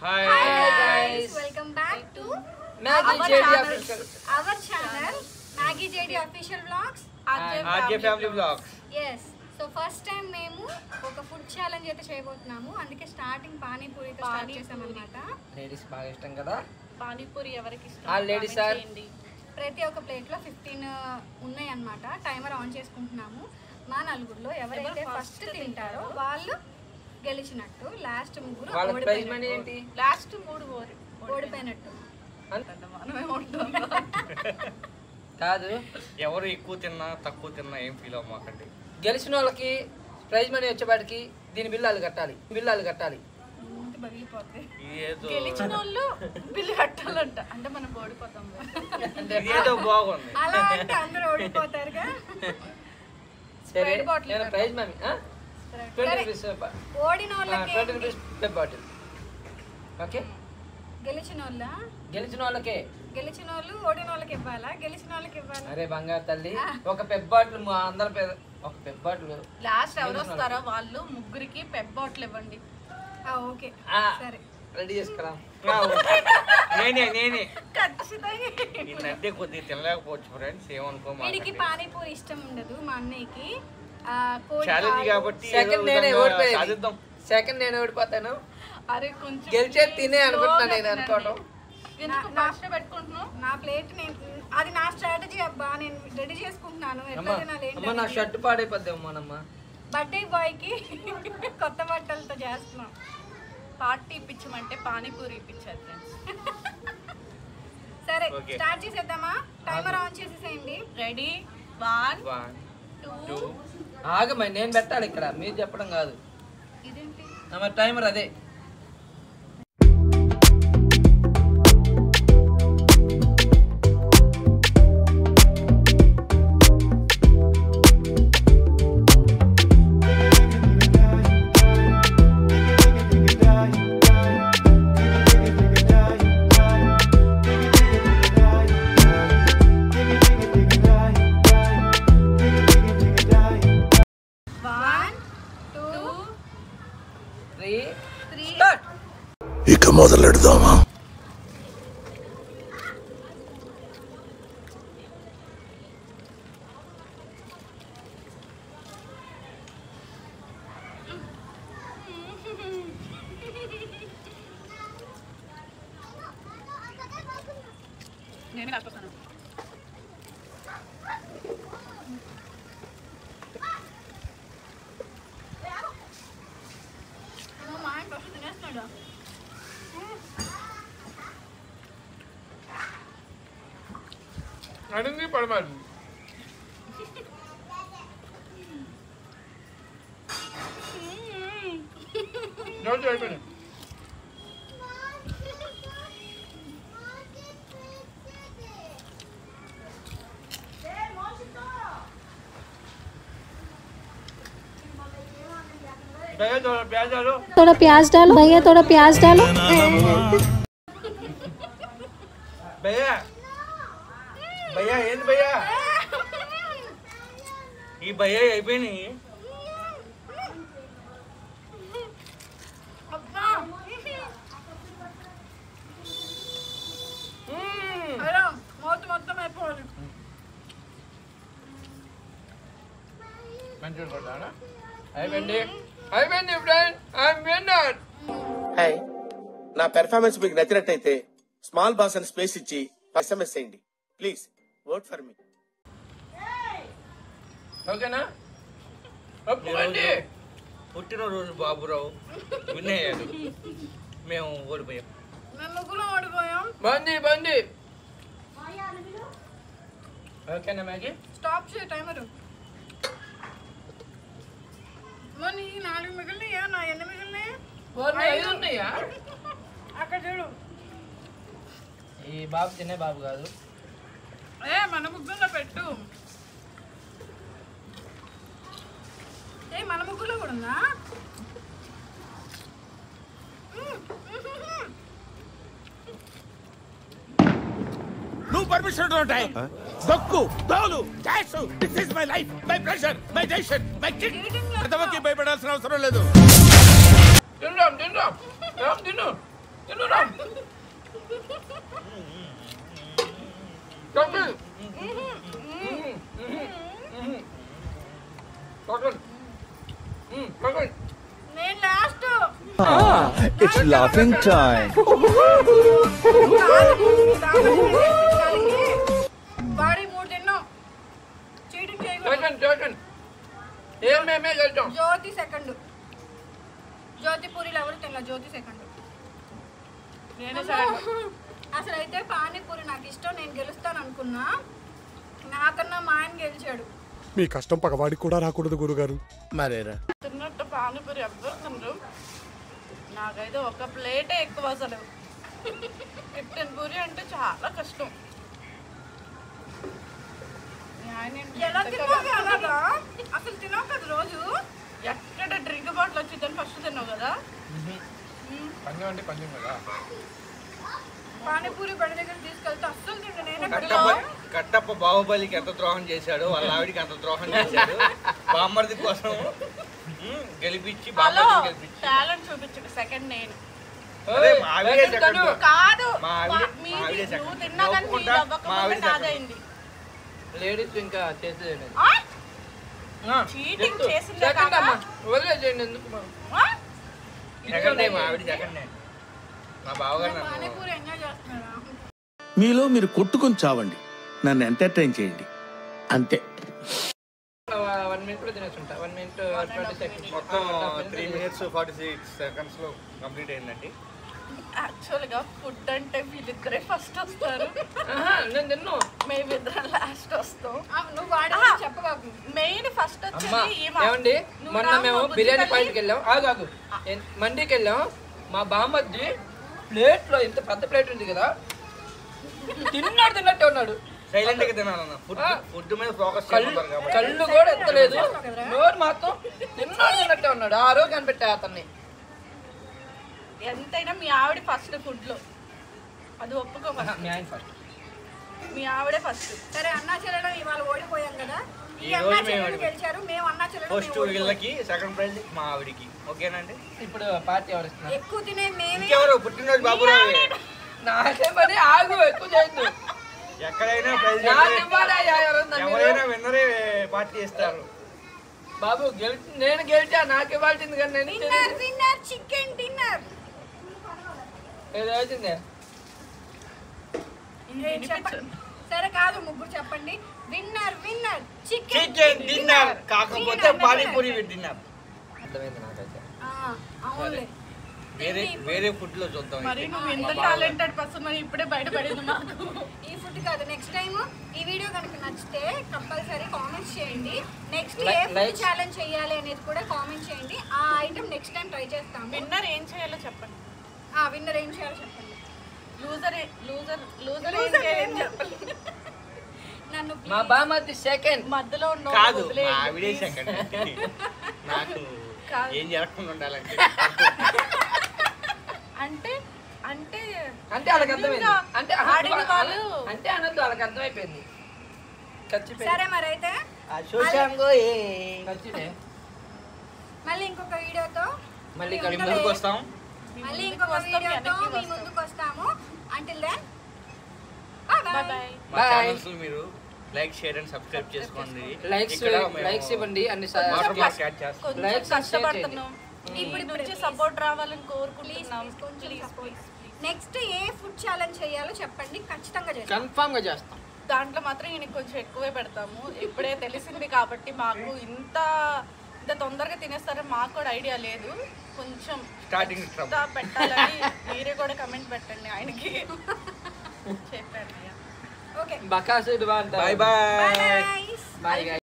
Hi guys, welcome back to Maggie JD official. Our channel Maggie JD official vlogs. RJ family vlogs. Yes. So first time మేము ఒక food challenge అయితే చేయబోతున్నాము. అందుకే starting పానీపూరితో start చేసామన్నమాట. Ladies బాగా ఇష్టం కదా పానీపూరి ఎవరికి ఇష్టం? ఆ లేడీస్ సార్ ప్రతి ఒక్క ప్లేట్ లో 15 ఉన్నాయి అన్నమాట. టైమర్ ఆన్ చేసుకుంటున్నాము. మా నలుగురిలో ఎవరైతే ఫస్ట్ తింటారో వాళ్ళు గెలిచినట్టు. లాస్ట్ ముగ్గురు ఏంటి? లాస్ట్ 3 ఓడిపోయినట్టు. కాదు, ఎవరు ఎక్కువ తిన్నా తక్కువ తిన్నా ఏం ఫీల్ అవ్వమాకండి. గెలిచిన వాళ్ళకి ప్రైజ్ మనీ వచ్చేపాటికి దీని బిల్లాలు కట్టాలి. గెలిచిన వాళ్ళు బిల్లు కట్టాలంట. అంటే మనం ఓడిపోతాం. ఏదో బాగుంది. అలా అంటే అందరూ ఓడిపోతారుగా. సరే, నేను ప్రైజ్ మనీ 20 రూపీస్ ఓడిన వాళ్ళకి 20 రూపీస్ బాటిల్. ఓకే, గెలిచిన వాళ్ళకే. గెలిచిన వాళ్ళు ఓడిన వాళ్ళకి ఇవ్వాలా? గెలిచిన వాళ్ళకి ఇవ్వాలా? అరే బంగారు తల్లి, ఒక పెప్ బాటిల్ అందరి ఒక పెప్ బాటిల్. లాస్ట్ ఎవరు వస్తారో వాళ్ళు ముగ్గురికి పెప్ బాటిల్ ఇవ్వండి. ఓకే, సరే రెడీ చేసుకురా. నేనే ఖచ్చితంగా. ఈ మధ్య కొద్దిగా తినలేకపోవచ్చు ఫ్రెండ్స్, ఏమనుకోమా. వీడికి పానీపూరి ఇష్టం ఉండదు. మా అన్నయ్యకి ఛాలెంజ్ కాబట్టి సెకండ్ నేను ఓడిపోతాను. అరే కొంచెం గెలిచే తినే అనుకుంటున్నా నేను అనుకోవడం. పెట్టుకుంటున్నావు నా ప్లేట్ అది నా స్ట్రాటజీ అబ్బా. నేను రెడీ చేసుకుంటున్నాను. అమ్మ నా షర్ట్ పాడైపోద్ది అమ్మానమ్మ. బర్త్డే బాయ్ కి కొత్త బట్టలతో చేస్తున్నాం. పార్టీ ఇప్పించమంటే పానీపూరి ఇప్పించారు ఫ్రెండ్స్. సరే స్టార్ట్ చేసేద్దామా? టైమర్ ఆన్ చేసేసేయండి. రెడీ 1 2 ఆగమ్మ, నేను పెట్టాలి ఇక్కడ, మీరు చెప్పడం కాదు. ఇదేంటి మరి టైమర్ అదే. ఇక మొదలెడదామా? నేనే కాకపోతాను. మా ఆయన ఫస్ట్ తినేస్తున్నాడు. అడిగి పడమాలి. అయిపోయింది. थोड़ा प्याज डालो भैया, थोड़ा प्याज डालो। భయ్యా భయ్యా ఏంది భయ్యా? ఈ భయ్యా అయిపోయినాయి. మొత్తం అయిపోవాలి. మంచిగా కొట్టాడా? అయిపోయింది ఫ్రెండ్, ఐఎమ్ విన్నర్. హాయ్, నా పెర్ఫార్మెన్స్ మీకు నచ్చినట్టయితే స్మాల్ బాస్ అని స్పేస్ ఇచ్చి SMS చేయండి ప్లీజ్. Vote for me. ఓకేనా? పుట్టినరోజు బాబురావు వినయ్యాడు, మేము ఓడిపోయాం. ముగ్గులో ఓడిపోయాం. బంది ఓకేనా మ్యాగీ? స్టాప్ చేయ టైమరు. నీ 4 మిగిలినాయా? నా ఎన్ని మిగిలినాయి? 5 ఉన్నాయా? అక్కడ చూడు. ఈ బాబు తినే బాబు కాదు. మన ముగ్గులో పెట్టు. మన ముగ్గులో కూడా ఉందా? నువ్వు పర్మిషన్ ఉంటాయి. దక్కు దోలు క్యాష్, this is my life, my pressure, my decision, my kid. ఎంతవరకు భయపడాల్సిన అవసరం లేదు. తిను నేను లాస్ట్. It's laughing time. వాడి 3 తిన్నాం. చీటింగ్ చేయకూడదు. జ్యోతి సెకండ్. జ్యోతి పూరీలు ఎవరు తినలా, జ్యోతి సెకండ్. అసలు అయితే పానీపూరి నాకు ఇష్టం, నేను గెలుస్తాను అనుకున్నా. నాకన్నా మా ఆయన గెలిచాడు. మీ కష్టం పగవాడికి కూడా రాకూడదు గురుగారు. మరేరా తిన్నట్టు పానీపూరి ఎవ్వరు తినరు. నాకైతే ఒక ప్లేటే ఎక్కువ అసలు. 15 పూరి అంటే చాలా కష్టం. ఎలా తిన్నావు అలాగా? అసలు తిన్నావు కదా రోజు. ఎక్కడ డ్రింక్ బాటిల్ వచ్చిందని ఫస్ట్ తిన్నావు కదా. పందెం అంటే పందెం కదా. పానీపూరి బండి దగ్గర తీసుకెళ్తే అస్సలు తిండి. నేనే కట్టప్ప బాహుబలికి ఎంత ద్రోహం చేశాడు, వాళ్ళ ఆవిడికి అంత ద్రోహం చేశాడు. బామ్మర్ది కోసం గెలిపించి బామ్మర్ది గెలిపించి టాలెంట్ చూపించడు. సెకండ్ నేను కాదు. నువ్వు తిన్నా కానీ ఫీల్ అవ్వకపోతే నాదైంది. లేడీస్ ఇంకా చేసేది చీటింగ్ చేసిందే సెకండ్ కాక అమ్మా వదిలేసేయండి. ఎందుకు సెకండ్ మా ఆవిడ సెకండ్ మా బావగారు నన్ను పానీపూరి ఎంజాయ్ చేస్తున్నారా? మీలో మీరు కొట్టుకొని చావండి, నన్ను ఎంటర్టైన్ చేయండి అంతే. 1 minute లో తినేస్తుంటా. 1 minute 20 seconds. మొత్తం 3 minutes 46 seconds లో కంప్లీట్ అయిందండి. యాక్చువల్గా ఫుడ్ అంటే వీళ్ళిద్దరే ఫస్ట్ వస్తారు, నేను తిన్ను. మేమిద్దరం లాస్ట్ వస్తాం. నువ్వు వాడి చెప్పబాకు. మెయిన్ ఫస్ట్ అమ్మా వచ్చేది ఏమండి, మొన్న మేము బిర్యానీ పాయింట్కి వెళ్ళాం. ఆగు మండీకి వెళ్ళాం. మా బామ్మద్ది ప్లేట్లో ఇంత పెద్ద ప్లేట్ ఉంది కదా, తిన్నట్టే ఉన్నాడు. సైలెంట్ గా తినాలన్న. ఫుడ్ మీద ఫోకస్ చేస్తున్నారు కాబట్టి కళ్ళు కూడా ఎత్తలేదు, నోరు మాత్రం తిన్నట్టే ఉన్నాడు. ఆ రోజు కనిపెట్టా అతన్ని. ఎంతైనా మీ ఆవిడ ఫస్ట్ ఫుడ్ లో, అది ఒప్పుకోవాలి. మీ ఆయన ఫస్ట్, మీ ఆవిడే ఫస్ట్. సరే అన్నా చెల్లెడం ఇవాళ ఓడిపోయాం కదా. ఈ ఈ అన్నా రోజు మేము చెల్లెలు గెలిచారు, మేము అన్నా చెల్లెడం ఫస్ట్ వీళ్ళకి, సెకండ్ ప్రైజ్ మా ఆవిడికి. ఓకేనండి. ఇప్పుడు పార్టీ ఎవరు ఇస్తున్నారు? ఎక్కువ తినే మేమే. ఇంకెవరు పుట్టినరోజు బాబురావు. నాకే పని, ఆగు ఎక్కువ చేయొద్దు. ఎక్కడైనా ప్రైజ్ నాకు ఇవ్వాలి. ఎవరన్నా ఎవరైనా విన్నరే పార్టీ ఇస్తారు. బాబు నేను గెలిచా, నాకు ఇవ్వాల్సింది కానీ నేను విన్నర్ విన్నర్ చికెన్ డిన్నర్. ఏదో వచ్చిందే. సరే కాదు, ముగ్గురు చెప్పండి. విన్నర్ విన్నర్ చికెన్ డిన్నర్ కాకపోతే పానీపూరి డిన్నర్. అర్థమైంది నాకైతే. అవునులే. వేరే ఫుడ్ లో చూద్దాం. మరి నువ్వు ఎంత టాలెంటెడ్ పర్సన్ అని ఇప్పుడే బయటపడేది నాకు. ఈ ఫుడ్ కాదు, నెక్స్ట్ టైం ఈ వీడియో కనుక నచ్చితే కంపల్సరీ కామెంట్స్ చేయండి. నెక్స్ట్ ఏ ఫుడ్ ఛాలెంజ్ చేయాలి అనేది కూడా కామెంట్ చేయండి. ఆ ఐటమ్ నెక్స్ట్ టైం ట్రై చేస్తాము. విన్నర్ ఏం చేయాలో చెప్పండి. విన్నర్ ఏం చేయాలో చెప్పండి. లూజర్ ఏం చేయాలో చెప్పండి. నన్ను మా బామ్మది సెకండ్. మధ్యలో ఉన్న కాదు మా ఆవిడే సెకండ్. నాకు ఏం జరగకుండా ఉండాలంటే అంటే అంటే అంటే వాళ్ళకి అర్థమైంది. అంటే ఆడిన వాళ్ళు అంటే అనొద్దు, వాళ్ళకి అర్థమైపోయింది. సరే మరి అయితే ఖర్చునే. మళ్ళీ ఇంకొక వీడియోతో మళ్ళీ ముందుకు వస్తాం. మళ్ళీ ఇంకొక వీడియోతో మీ ముందుకు వస్తాము. Until then bye bye. మా ఛానల్స్ మీరు లైక్ షేర్ అండ్ సబ్స్క్రైబ్ చేసుకోండి. లైక్స్ ఇవ్వండి. అన్ని వాటర్ మార్క్ యాడ్ చేస్తాం. కొంచెం Likes and కష్టపడుతున్నాం. ఇప్పుడు నుంచి సపోర్ట్ రావాలని కోరుకుంటున్నాం. నెక్స్ట్ ఏ ఫుడ్ ఛాలెంజ్ చేయాలో చెప్పండి, ఖచ్చితంగా చేస్తాం. కన్ఫర్మ్ గా చేస్తాం. దాంట్లో మాత్రం ఈయనకి కొంచెం ఎక్కువే పెడతాము. ఇప్పుడే తెలిసింది కాబట్టి మాకు ఇంత తొందరగా తినేస్తారని మాకు కూడా ఐడియా లేదు. కొంచెం స్టార్టింగ్ పెట్టాలని మీరే కూడా కమెంట్ పెట్టండి ఆయనకి. చెప్పాను. ఓకే బకాసుడు బాయ్ బాయ్. బాయ్. బాయ్.